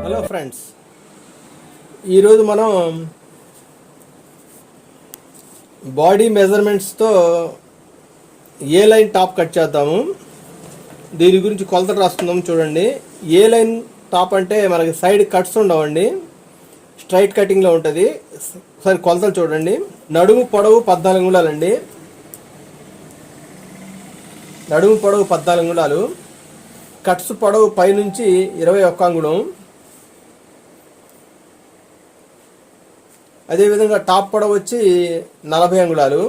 Hello friends, ఈరోజు మనం body మెజర్మెంట్స్తో ఏ line top cut చేద్దాము. దీని గురించి కొలతలు రాసుకుందాం. చూడండి, ఏ లైన్ టాప్ అంటే మనకి సైడ్ కట్స్ ఉండవండి, స్ట్రైట్ కటింగ్లో ఉంటుంది. సరే, కొలతలు చూడండి. నడుము పొడవు 14 అంగుళాలండి. నడుము పొడవు 14 అంగుళాలు. కట్స్ పొడవు పైనుంచి 21 అంగుళం. అదేవిధంగా టాప్ పొడవు వచ్చి 40 అంగుళాలు.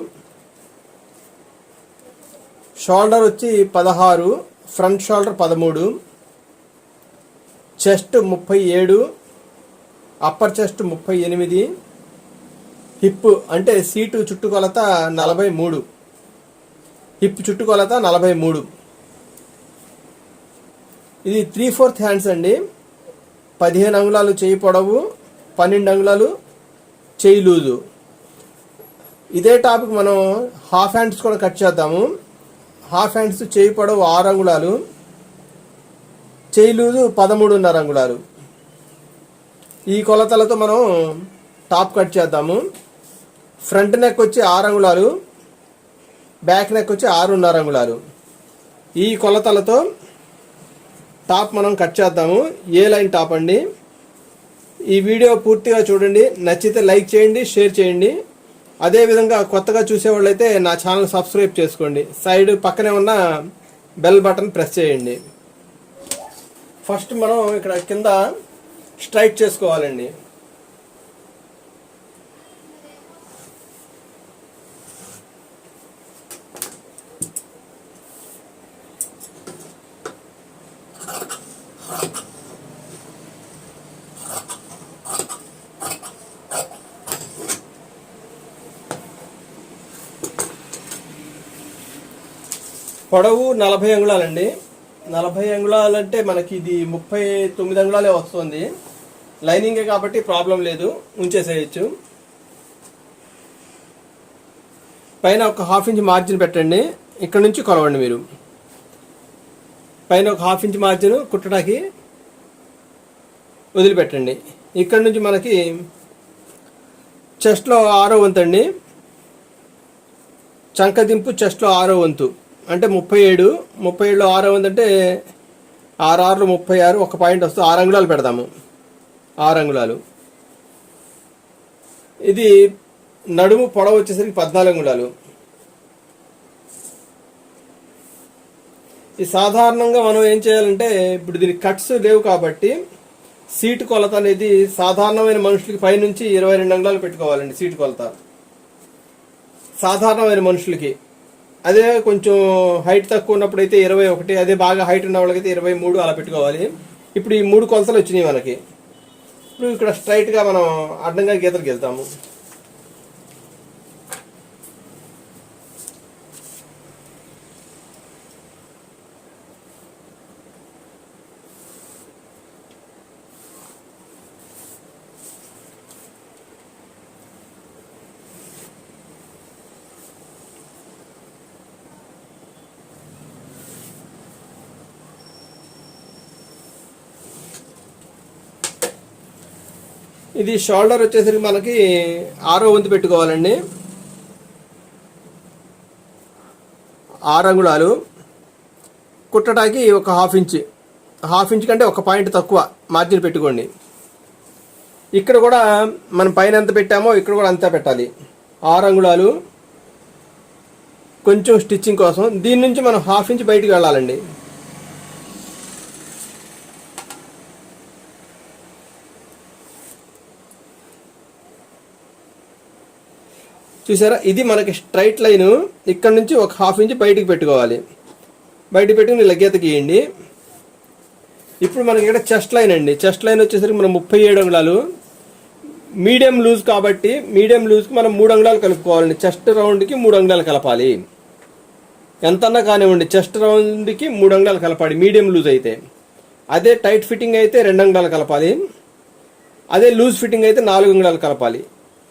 షోల్డర్ వచ్చి 16, front shoulder 13, chest 37, upper chest 38, hip అంటే సీటు చుట్టుకొలత 43, హిప్ చుట్టుకొలత 43. ఇది 3/4 హ్యాండ్స్ అండి. 15 అంగుళాలు చేయి పొడవు, 12 అంగుళాలు చేయి లూజు. ఇదే టాపిక్ మనం హాఫ్ హ్యాండ్స్ కూడా కట్ చేద్దాము. హాఫ్ హ్యాండ్స్ చేయి పొడవు 6 అంగుళాలు, చేయి లూజు 13.5 అంగుళాలు. ఈ కొలతలతో మనం టాప్ కట్ చేద్దాము. ఫ్రంట్ నెక్ వచ్చి 6 అంగుళాలు, బ్యాక్ నెక్ వచ్చి 6.5 అంగుళాలు. ఈ కొలతలతో టాప్ మనం కట్ చేద్దాము. ఏ లైన్ టాప్ అండి. ఈ వీడియో పూర్తిగా చూడండి. నచ్చితే లైక్ చేయండి, షేర్ చేయండి. అదేవిధంగా కొత్తగా చూసేవాళ్ళైతే నా ఛానల్ సబ్స్క్రైబ్ చేసుకోండి. సైడ్ పక్కనే ఉన్న బెల్ బటన్ ప్రెస్ చేయండి. ఫస్ట్ మనం ఇక్కడ కింద స్ట్రైట్ చేసుకోవాలండి. పొడవు 40 అంగుళాలండి. 40 అంగుళాలు అంటే మనకి ఇది 39 అంగుళాలే వస్తుంది. లైనింగే కాబట్టి ప్రాబ్లం లేదు, ఉంచేసేయచ్చు. పైన ఒక ½ ఇంచ్ మార్జిన్ పెట్టండి. ఇక్కడ నుంచి కొలవండి. మీరు పైన ఒక ½ ఇంచ్ మార్జిన్ కుట్టడానికి వదిలిపెట్టండి. ఇక్కడ నుంచి మనకి చెస్ట్లో 6వ వంతు అండి. చంకదింపు చెస్ట్లో 6వ వంతు అంటే 37. 37లో 6వ వంతు అంటే 6 36, ఒక పాయింట్ వస్తుంది. 6 అంగుళాలు పెడదాము. 6 అంగుళాలు. ఇది నడుము పొడవు వచ్చేసరికి 14 అంగుళాలు. ఈ సాధారణంగా మనం ఏం చేయాలంటే, ఇప్పుడు దీనికి కట్స్ లేవు కాబట్టి సీటు కొలత అనేది సాధారణమైన మనుషులకి పైనుంచి 22 అంగుళాలు పెట్టుకోవాలండి. సీటు కొలత సాధారణమైన మనుషులకి. అదే కొంచెం హైట్ తక్కువ ఉన్నప్పుడు అయితే 21, అదే బాగా హైట్ ఉన్న వాళ్ళకైతే 23 అలా పెట్టుకోవాలి. ఇప్పుడు ఈ 3 కొలతలు వచ్చినాయి మనకి. ఇప్పుడు ఇక్కడ స్ట్రైట్గా మనం అడ్డంగా గీతలకు వెళ్తాము. ఇది షోల్డర్ వచ్చేసరికి మనకి 6వ వంతు పెట్టుకోవాలండి. 6 అంగుళాలు. కుట్టడానికి ఒక ½ ఇంచ్ కంటే ఒక పాయింట్ తక్కువ మార్జిన్ పెట్టుకోండి. ఇక్కడ కూడా మనం పైన ఎంత పెట్టామో ఇక్కడ కూడా అంతా పెట్టాలి. 6 అంగుళాలు. కొంచెం స్టిచ్చింగ్ కోసం దీని నుంచి మనం ½ ఇంచ్ బయటికి వెళ్ళాలండి. చూసారా, ఇది మనకి స్ట్రైట్ లైన్. ఇక్కడ నుంచి ఒక ½ ఇంచ్ బయటికి పెట్టుకోవాలి. బయటికి పెట్టుకుని ఇలా గీత గీయండి. ఇప్పుడు మనకి ఇక్కడ చెస్ట్ లైన్ అండి. చెస్ట్ లైన్ వచ్చేసరికి మనం 37 అంగుళాలు. మీడియం లూజ్ కాబట్టి మీడియం లూజ్కి మనం 3 అంగుళాలు కలుపుకోవాలండి. చెస్ట్ రౌండ్కి 3 అంగుళాలు కలపాలి. ఎంతన్నా కానివ్వండి, చెస్ట్ రౌండ్కి 3 అంగుళాలు కలపాలి మీడియం లూజ్ అయితే. అదే టైట్ ఫిట్టింగ్ అయితే 2 అంగుళాలు కలపాలి. అదే లూజ్ ఫిట్టింగ్ అయితే 4 అంగుళాలు కలపాలి.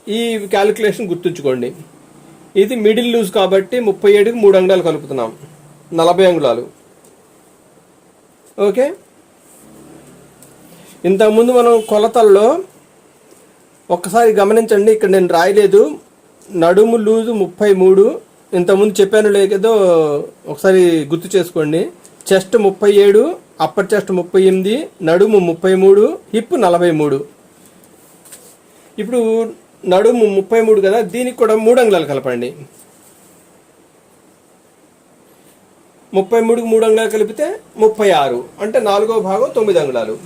ఈ క్యాలిక్యులేషన్ గుర్తుంచుకోండి. ఇది మిడిల్ లూజ్ కాబట్టి 37కి 3 అంగుళాలు కలుపుతున్నాం. 40 అంగుళాలు. ఓకే. ఇంతకుముందు మనం కొలతల్లో ఒక్కసారి గమనించండి, ఇక్కడ నేను రాయలేదు. నడుము లూజు 33, ఇంతకుముందు చెప్పాను లేదో ఒకసారి గుర్తు చేసుకోండి. చెస్ట్ 37, అప్పర్ చెస్ట్ 38, నడుము 33, హిప్ 43. ఇప్పుడు నడుము 33 కదా, దీనికి కూడా 3 అంగుళాలు కలపండి. 33కి 3 అంగుళాలు కలిపితే 36, అంటే 4వ భాగం 9 అంగుళాలు.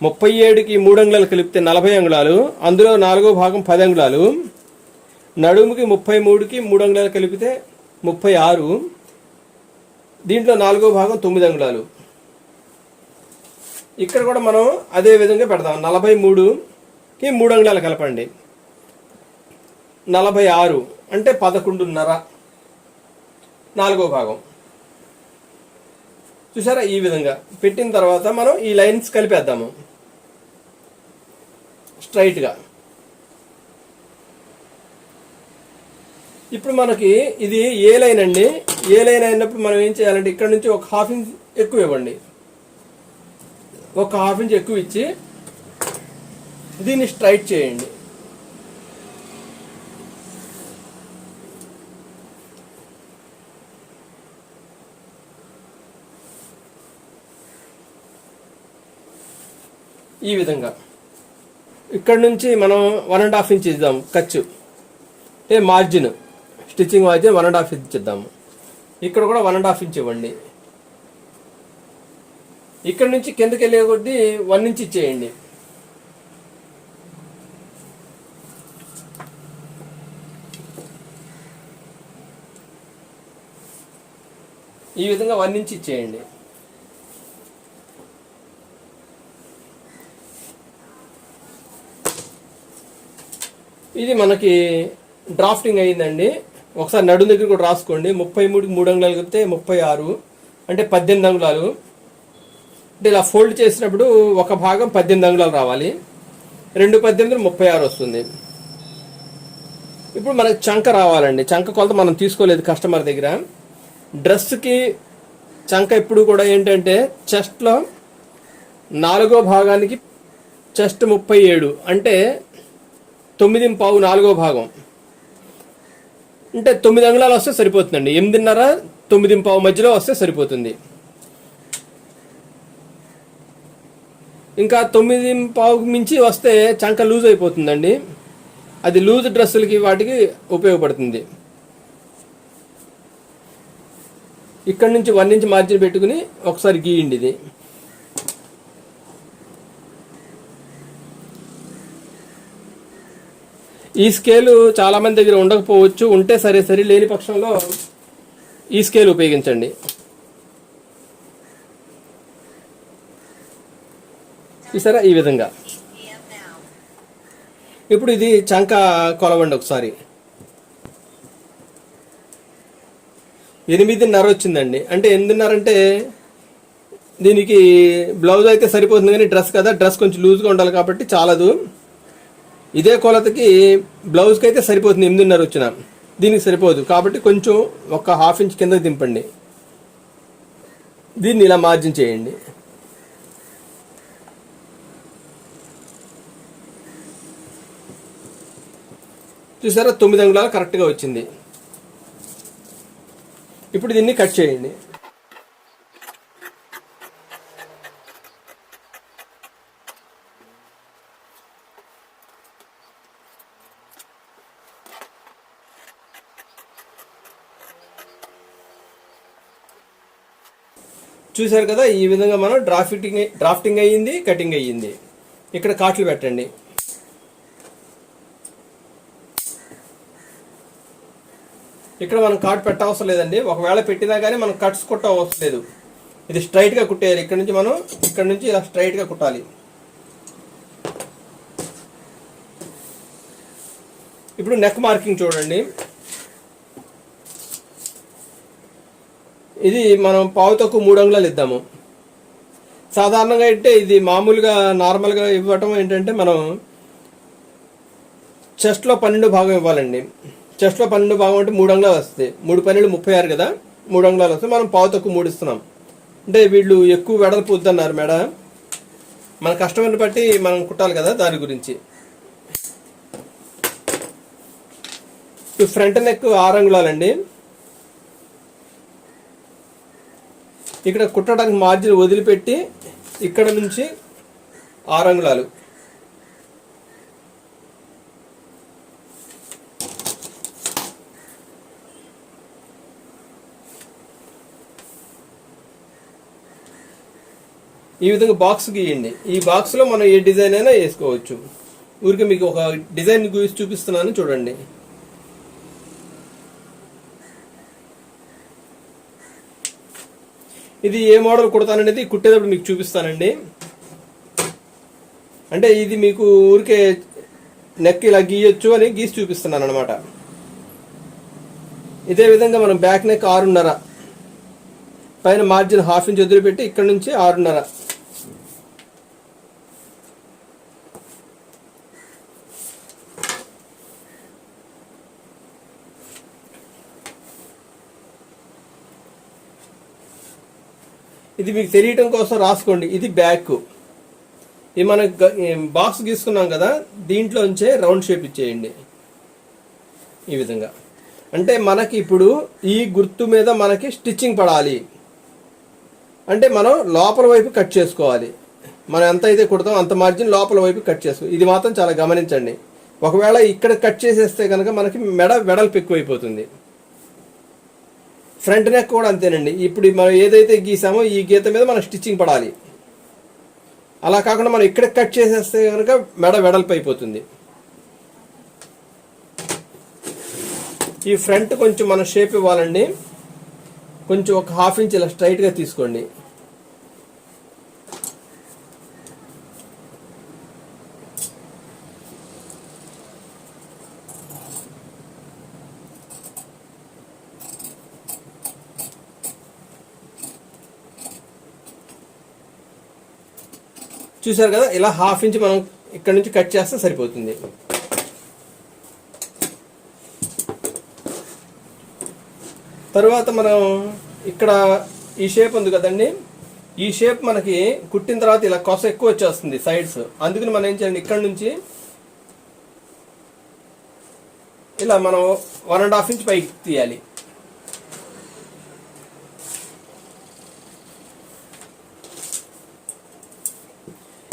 37కి 3 అంగుళాలు కలిపితే 40 అంగుళాలు, అందులో 4వ భాగం 10 అంగుళాలు. నడుముకి 33కి 3 అంగుళాలు కలిపితే 36, దీంట్లో 4వ భాగం 9 అంగుళాలు. ఇక్కడ కూడా మనం అదే విధంగా పెడదాం. 43కి 3 అంగుళాలు కలపండి, 46 అంటే 11.5, 4వ భాగం. చూసారా? ఈ విధంగా పెట్టిన తర్వాత మనం ఈ లైన్స్ కలిపేద్దాము స్ట్రైట్గా. ఇప్పుడు మనకి ఇది ఏ లైన్ అండి. ఏ లైన్ అయినప్పుడు మనం ఏం చేయాలంటే ఇక్కడ నుంచి ఒక 1/2 ఇంచ్ ఎక్కువ ఇవ్వండి. ఒక 1/2 ఇంచ్ ఎక్కువ ఇచ్చి దీన్ని స్ట్రైట్ చేయండి. ఈ విధంగా ఇక్కడ నుంచి మనం 1.5 ఇంచ్ ఇద్దాం ఖర్చు, అంటే మార్జిన్, స్టిచ్చింగ్ మార్జిన్ 1.5 ఇంచ్ ఇద్దాము. ఇక్కడ కూడా 1.5 ఇంచ్ ఇవ్వండి. ఇక్కడ నుంచి కిందకి వెళ్ళే కొద్దీ 1 ఇంచ్ ఇచ్చేయండి. ఈ విధంగా 1 ఇంచ్ ఇచ్చేయండి. ఇది మనకి డ్రాఫ్టింగ్ అయ్యిందండి. ఒకసారి నడుము దగ్గర కూడా రాసుకోండి. 33కి 3 అంగుళాలు కలిపితే 36, అంటే 18 అంగుళాలు. అంటే ఇలా ఫోల్డ్ చేసినప్పుడు ఒక భాగం 18 అంగుళాలు రావాలి, 2 18 36 వస్తుంది. ఇప్పుడు మనకి చంక రావాలండి. చంక కొలత మనం తీసుకోలేదు కస్టమర్ దగ్గర. డ్రెస్కి చంక ఎప్పుడు కూడా ఏంటంటే చెస్ట్లో 4వ భాగానికి చెస్ట్ 37, అంటే 9.5 4వ భాగం, అంటే 9 అంగుళాలు వస్తే సరిపోతుందండి. 8.5 9.5 మధ్యలో వస్తే సరిపోతుంది. ఇంకా 9.5 మించి వస్తే చంక లూజ్ అయిపోతుందండి. అది లూజ్ డ్రెస్సులకి వాటికి ఉపయోగపడుతుంది. ఇక్కడ నుంచి 1 ఇంచ్ మార్జిన్ పెట్టుకుని ఒకసారి గీయండి. ఇది ఈ స్కేలు చాలా మంది దగ్గర ఉండకపోవచ్చు, ఉంటే సరే సరే, లేని పక్షంలో ఈ స్కేల్ ఉపయోగించండి. చూసారా? ఈ విధంగా. ఇప్పుడు ఇది చంక కొలవండి ఒకసారి. 8.5 వచ్చిందండి. అంటే 8.5 అంటే దీనికి బ్లౌజ్ అయితే సరిపోతుంది, కానీ డ్రెస్ కదా, డ్రెస్ కొంచెం లూజ్గా ఉండాలి కాబట్టి చాలదు. ఇదే కొలతకి బ్లౌజ్కి అయితే సరిపోతుంది, 8.5 వచ్చిన, దీనికి సరిపోదు కాబట్టి కొంచెం ఒక 1/2 ఇంచ్ కిందకి దింపండి. దీన్ని ఇలా మార్జిన్ చేయండి. చూసారా? 9 అంగుళాలు కరెక్ట్గా వచ్చింది. ఇప్పుడు దీన్ని కట్ చేయండి. చూసారు కదా? ఈ విధంగా మనం డ్రాఫ్టింగ్ అయ్యింది, కటింగ్ అయ్యింది. ఇక్కడ కాట్లు పెట్టండి. ఇక్కడ మనం కాట్ పెట్టవసరం లేదండి. ఒకవేళ పెట్టినా కానీ మనం కట్స్ కుట్ట అవసరం లేదు. ఇది స్ట్రైట్గా కుట్టేయాలి. ఇక్కడ నుంచి ఇలా స్ట్రైట్గా కుట్టాలి. ఇప్పుడు నెక్ మార్కింగ్ చూడండి. ఇది మనం పావు తక్కువ 3 అంగుళాలు ఇద్దాము. సాధారణంగా అంటే ఇది మామూలుగా నార్మల్గా ఇవ్వటం ఏంటంటే మనం చెస్ట్లో 12 భాగం ఇవ్వాలండి. చెస్ట్లో 12 భాగం అంటే 3 అంగుళాలు వస్తాయి. 3 12 36 కదా, 3 అంగుళాలు వస్తాయి. మనం పావు తక్కువ 3 ఇస్తున్నాం. అంటే వీళ్ళు ఎక్కువ వెడల్పు వద్దన్నారు మేడ, మన కస్టమర్ని బట్టి మనం కుట్టాలి కదా, దాని గురించి. Front neck 6 అంగుళాలండి. ఇక్కడ కుట్టడానికి మార్జిన్ వదిలిపెట్టి ఇక్కడ నుంచి 6 అంగుళాలు. ఈ విధంగా బాక్స్ గీయండి. ఈ బాక్స్లో మనం ఏ డిజైన్ అయినా వేసుకోవచ్చు. ఊరికి మీకు ఒక డిజైన్ గీసి చూపిస్తున్నాను చూడండి. ఇది ఏ మోడల్ కుడతాననేది కుట్టేటప్పుడు మీకు చూపిస్తానండి. అంటే ఇది మీకు ఊరికే నెక్ ఇలా గీయొచ్చు అని గీసి చూపిస్తున్నాను అనమాట. ఇదే విధంగా మనం బ్యాక్ నెక్ 6.5, పైన మార్జిన్ 1/2 ఇంచ్ వదిలిపెట్టి ఇక్కడ నుంచి 6.5. ఇది మీకు తెలియటం కోసం రాసుకోండి. ఇది బ్యాక్. ఇది మనం బాక్స్ గీసుకున్నాం కదా, దీంట్లోంచే రౌండ్ షేప్ ఇచ్చేయండి ఈ విధంగా. అంటే మనకి ఇప్పుడు ఈ గుర్తు మీద మనకి స్టిచ్చింగ్ పడాలి అంటే మనం లోపల వైపు కట్ చేసుకోవాలి. మనం ఎంత అయితే కుడతాం అంత మార్జిన్ లోపల వైపు కట్ చేసుకో. ఇది మాత్రం చాలా గమనించండి. ఒకవేళ ఇక్కడ కట్ చేసేస్తే కనుక మనకి మెడ వెడల్పు ఎక్కువైపోతుంది. ఫ్రంట్ నెక్ కూడా అంతేనండి. ఇప్పుడు మనం ఏదైతే గీసామో ఈ గీత మీద మనం స్టిచ్చింగ్ పడాలి. అలా కాకుండా మనం ఇక్కడ కట్ చేసేస్తే కనుక మెడ వెడల్పు అయిపోతుంది. ఈ ఫ్రంట్ కొంచెం మనం షేప్ ఇవ్వాలండి. కొంచెం ఒక 1/2 ఇంచ్ ఇలా స్ట్రైట్గా తీసుకోండి. చూసారు కదా, ఇలా 1/2 ఇంచ్ మనం ఇక్కడ నుంచి కట్ చేస్తే సరిపోతుంది. తర్వాత మనం ఇక్కడ ఈ షేప్ ఉంది కదండి, ఈ షేప్ మనకి కుట్టిన తర్వాత ఇలా కొస ఎక్కువ వచ్చేస్తుంది సైడ్స్. అందుకని మనం ఏం చేయండి, ఇక్కడ నుంచి ఇలా మనం 1.5 ఇంచ్ పైకి తీయాలి.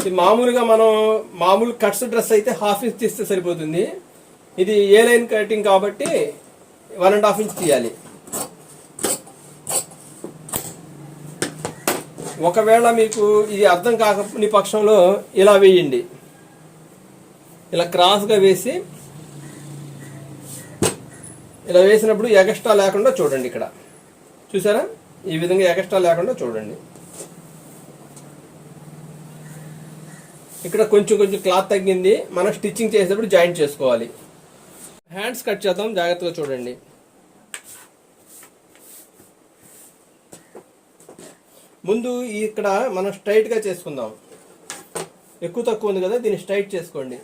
ఇది మామూలుగా మనం మామూలు కట్స్ డ్రెస్ అయితే 1/2 ఇంచ్ తీస్తే సరిపోతుంది. ఇది ఏ లైన్ కటింగ్ కాబట్టి 1.5 ఇంచ్ తీయాలి. ఒకవేళ మీకు ఇది అర్థం కాకపోని పక్షంలో ఇలా వేయండి. ఇలా క్రాస్గా వేసి ఇలా వేసినప్పుడు ఎగస్ట్రా లేకుండా చూడండి. ఇక్కడ చూసారా, ఈ విధంగా ఎగస్ట్రా లేకుండా చూడండి. ఇక్కడ కొంచెం కొంచెం క్లాత్ తగ్గింది, మనం స్టిచ్చింగ్ చేసేటప్పుడు జాయింట్ చేసుకోవాలి. హ్యాండ్స్ కట్ చేద్దాం, జాగ్రత్తగా చూడండి. ముందు ఇక్కడ మనం స్ట్రైట్గా చేసుకుందాం. ఎక్కువ తక్కువ ఉంది కదా, దీన్ని స్ట్రైట్ చేసుకోండి.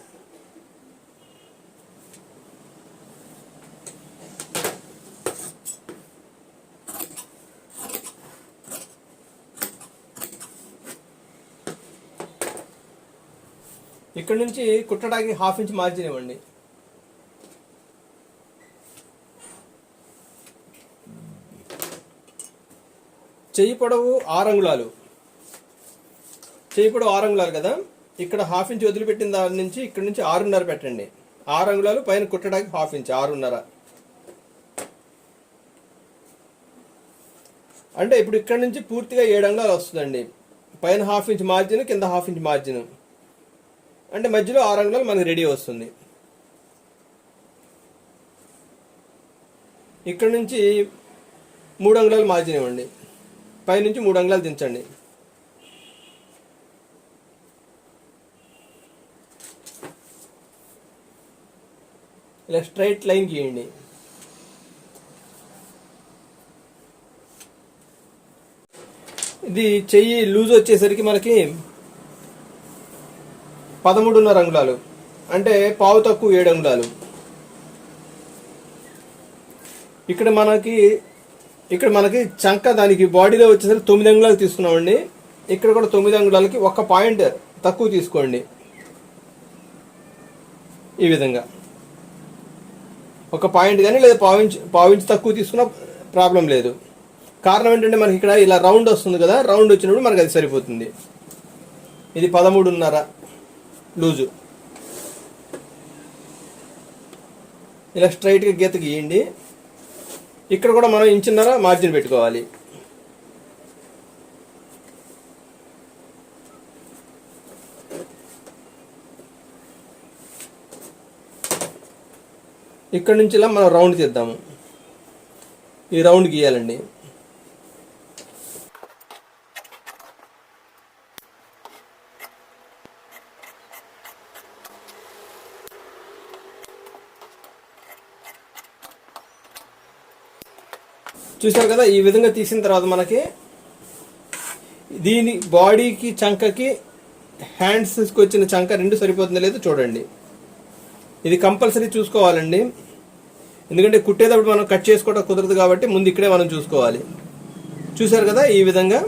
ఇక్కడ నుంచి కుట్టడానికి 1/2 ఇంచ్ మార్జిన్ ఇవ్వండి. చెయ్యి పొడవు 6 అంగుళాలు. చెయ్యి పొడవు 6 అంగుళాలు కదా, ఇక్కడ 1/2 ఇంచ్ వదిలిపెట్టిన దాని నుంచి ఇక్కడ నుంచి 6.5 పెట్టండి. 6 అంగుళాలు పైన కుట్టడానికి 1/2 ఇంచ్ 6.5. అంటే ఇప్పుడు ఇక్కడ నుంచి పూర్తిగా 7 అంగుళాలు వస్తుందండి. పైన 1/2 ఇంచ్ మార్జిన్, కింద 1/2 ఇంచ్ మార్జిన్, అంటే మధ్యలో 6 అంగుళాలు మనకి రెడీ వస్తుంది. ఇక్కడ నుంచి 3 అంగుళాలు మార్జిన్ ఇవ్వండి. పైనుంచి 3 అంగుళాలు దించండి. ఇలా స్ట్రైట్ లైన్ గీయండి. ఇది చెయ్యి లూజ్ వచ్చేసరికి మనకి 13.5 అంగుళాలు, అంటే పావు తక్కువ 7 అంగుళాలు. ఇక్కడ మనకి ఇక్కడ మనకి చంక దానికి బాడీలో వచ్చేసరికి 9 అంగుళాలు తీసుకున్నామండి. ఇక్కడ కూడా 9 అంగుళాలకి 1 పాయింట్ తక్కువ తీసుకోండి. ఈ విధంగా 1 పాయింట్ కానీ లేదా పావించి తక్కువ తీసుకున్నా ప్రాబ్లం లేదు. కారణం ఏంటంటే మనకి ఇక్కడ ఇలా రౌండ్ వస్తుంది కదా, రౌండ్ వచ్చినప్పుడు మనకి అది సరిపోతుంది. ఇది 13.5 లూజు. ఇలా స్ట్రైట్గా గీత గీయండి. ఇక్కడ కూడా మనం 1.5 ఇంచ్ మార్జిన్ పెట్టుకోవాలి. ఇక్కడ నుంచి ఇలా మనం రౌండ్ తీద్దాము. ఈ రౌండ్ గీయాలండి. చూసారు కదా, ఈ విధంగా తీసిన తర్వాత మనకి దీని బాడీకి చంకకి హ్యాండ్స్కి వచ్చిన చంక 2 సరిపోతుందో లేదో చూడండి. ఇది కంపల్సరీ చూసుకోవాలండి, ఎందుకంటే కుట్టేటప్పుడు మనం కట్ చేసుకోవడం కుదరదు కాబట్టి ముందు ఇక్కడే మనం చూసుకోవాలి. చూసారు కదా, ఈ విధంగా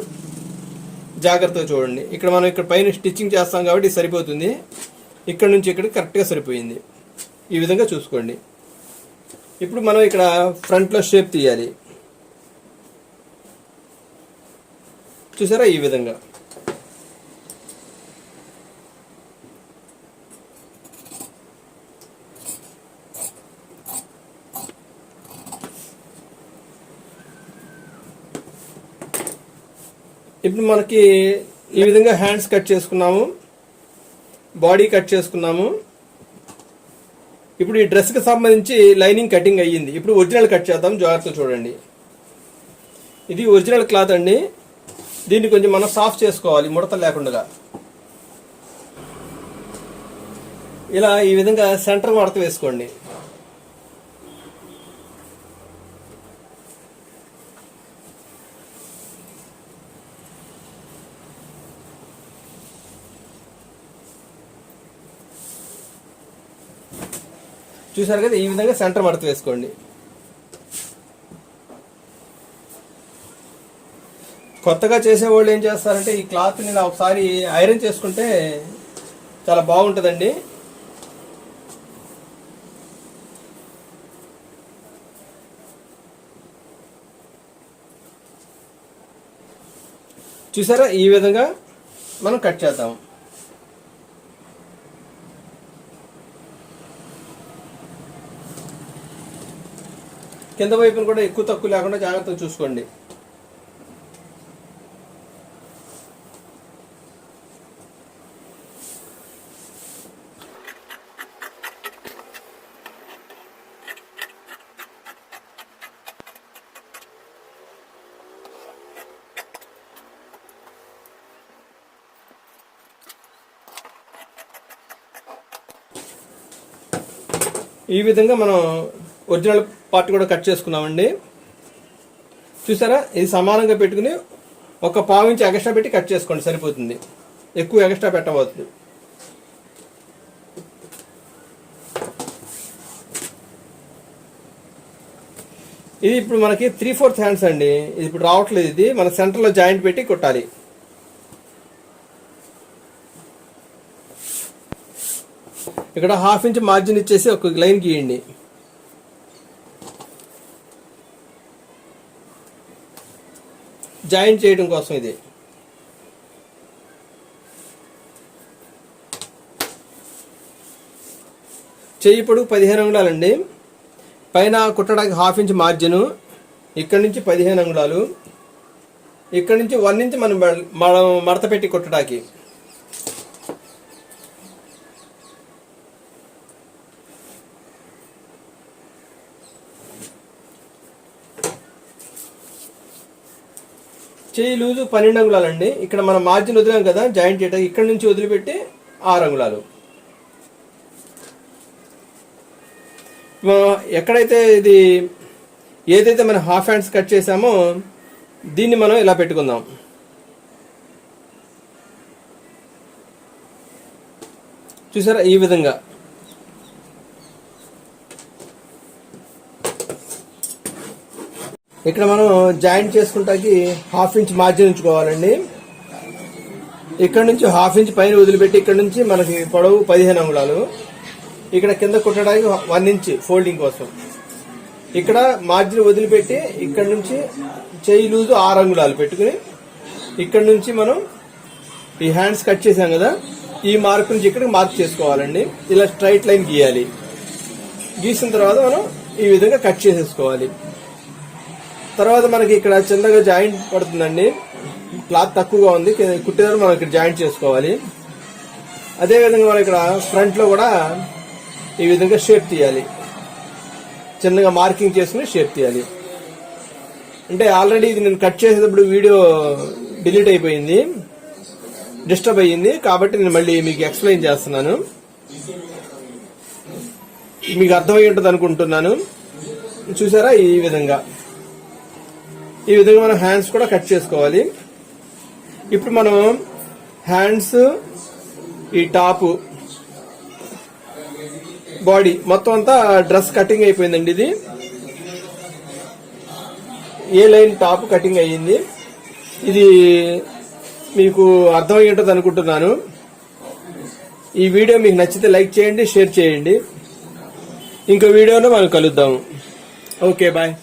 జాగ్రత్తగా చూడండి. ఇక్కడ మనం ఇక్కడ పైన స్టిచ్చింగ్ చేస్తాం కాబట్టి సరిపోతుంది. ఇక్కడ నుంచి ఇక్కడ కరెక్ట్గా సరిపోయింది. ఈ విధంగా చూసుకోండి. ఇప్పుడు మనం ఇక్కడ ఫ్రంట్లో షేప్ తీయాలి. చూసారా, ఈ విధంగా ఇప్పుడు మనకి ఈ విధంగా హ్యాండ్స్ కట్ చేసుకున్నాము, బాడీ కట్ చేసుకున్నాము. ఇప్పుడు ఈ డ్రెస్కి సంబంధించి లైనింగ్ కటింగ్ అయ్యింది. ఇప్పుడు ఒరిజినల్ కట్ చేద్దాం. జాగ్రత్తగా చూడండి. ఇది ఒరిజినల్ క్లాత్ అండి. దీన్ని కొంచెం మనం సాఫ్ట్ చేసుకోవాలి ముడతలు లేకుండా. ఇలా ఈ విధంగా సెంటర్ మడత వేసుకోండి. చూసారు కదా, ఈ విధంగా సెంటర్ మడత వేసుకోండి. కొత్తగా చేసేవాళ్ళు ఏం చేస్తారంటే ఈ క్లాత్ని ఇలా ఒకసారి ఐరన్ చేసుకుంటే చాలా బాగుంటుందండి. చూసారా, ఈ విధంగా మనం కట్ చేద్దాం. కింద వైపును కూడా ఎక్కువ తక్కువ లేకుండా జాగ్రత్తగా చూసుకోండి. ఈ విధంగా మనం ఒరిజినల్ పార్ట్ కూడా కట్ చేసుకున్నామండి. చూసారా, ఇది సమానంగా పెట్టుకుని 1 పావు ఇంచ్ ఎక్స్ట్రా పెట్టి కట్ చేసుకోండి, సరిపోతుంది. ఎక్కువ ఎక్స్ట్రా పెట్టవద్దు. ఇది ఇప్పుడు మనకి 3/4 హ్యాండ్స్ అండి. ఇది ఇప్పుడు రావట్లేదు. ఇది మన సెంటర్లో జాయింట్ పెట్టి కొట్టాలి. ఇక్కడ 1/2 ఇంచ్ మార్జిన్ ఇచ్చేసి ఒక లైన్ గీయండి. జాయింట్ చేయడం కోసం ఇది. చెయ్యి పొడుగు 15 అంగుళాలండి. పైన కుట్టడానికి 1/2 ఇంచ్ మార్జిన్, ఇక్కడ నుంచి 15 అంగుళాలు, ఇక్కడ నుంచి 1 ఇంచ్ మనం మడత పెట్టి కుట్టడానికి. చెయ్యి లూజు 12 అంగుళాలండి. ఇక్కడ మనం మార్జిన్ వదిలాం కదా జాయింట్ చేయడానికి, ఇక్కడ నుంచి వదిలిపెట్టి 6 అంగుళాలు. ఎక్కడైతే ఇది ఏదైతే మనం 1/2 హ్యాండ్స్ కట్ చేసామో దీన్ని మనం ఇలా పెట్టుకుందాం. చూసారా, ఈ విధంగా ఇక్కడ మనం జాయింట్ చేసుకుంటాకి 1/2 ఇంచ్ మార్జిన్ ఉంచుకోవాలండి. ఇక్కడ నుంచి 1/2 ఇంచ్ పైన వదిలిపెట్టి ఇక్కడ నుంచి మనకి పొడవు 15 అంగుళాలు, ఇక్కడ కింద కుట్టడానికి 1 ఇంచ్ ఫోల్డింగ్ కోసం. ఇక్కడ మార్జిన్ వదిలిపెట్టి ఇక్కడ నుంచి చెయ్యి లూజు 6 అంగుళాలు పెట్టుకుని ఇక్కడ నుంచి మనం ఈ హ్యాండ్స్ కట్ చేసాం కదా, ఈ మార్క్ నుంచి ఇక్కడికి మార్క్ చేసుకోవాలండి. ఇలా స్ట్రైట్ లైన్ గీయాలి. గీసిన తర్వాత మనం ఈ విధంగా కట్ చేసేసుకోవాలి. తర్వాత మనకి ఇక్కడ చిన్నగా జాయింట్ పడుతుందండి, క్లాత్ తక్కువగా ఉంది, కుట్టేదాన్ని మనం ఇక్కడ జాయింట్ చేసుకోవాలి. అదే విధంగా మనం ఇక్కడ ఫ్రంట్ లో కూడా ఈ విధంగా షేప్ తీయాలి. చిన్నగా మార్కింగ్ చేసుకుని షేప్ తీయాలి. అంటే ఆల్రెడీ ఇది నేను కట్ చేసేటప్పుడు వీడియో డిలీట్ అయిపోయింది, డిస్టర్బ్ అయ్యింది, కాబట్టి నేను మళ్ళీ మీకు ఎక్స్ప్లెయిన్ చేస్తున్నాను. మీకు అర్థమై ఉంటుంది అనుకుంటున్నాను. చూసారా, ఈ విధంగా మనం హ్యాండ్స్ కూడా కట్ చేసుకోవాలి. ఇప్పుడు మనం హ్యాండ్స్, ఈ టాప్, బాడీ మొత్తం అంతా డ్రెస్ కటింగ్ అయిపోయిందండి. ఇది ఏ లైన్ టాప్ కటింగ్ అయ్యింది. ఇది మీకు అర్థమై ఉంటుంది అనుకుంటున్నాను. ఈ వీడియో మీకు నచ్చితే లైక్ చేయండి, షేర్ చేయండి. ఇంకో వీడియోలో మనం కలుద్దాము. Okay, bye.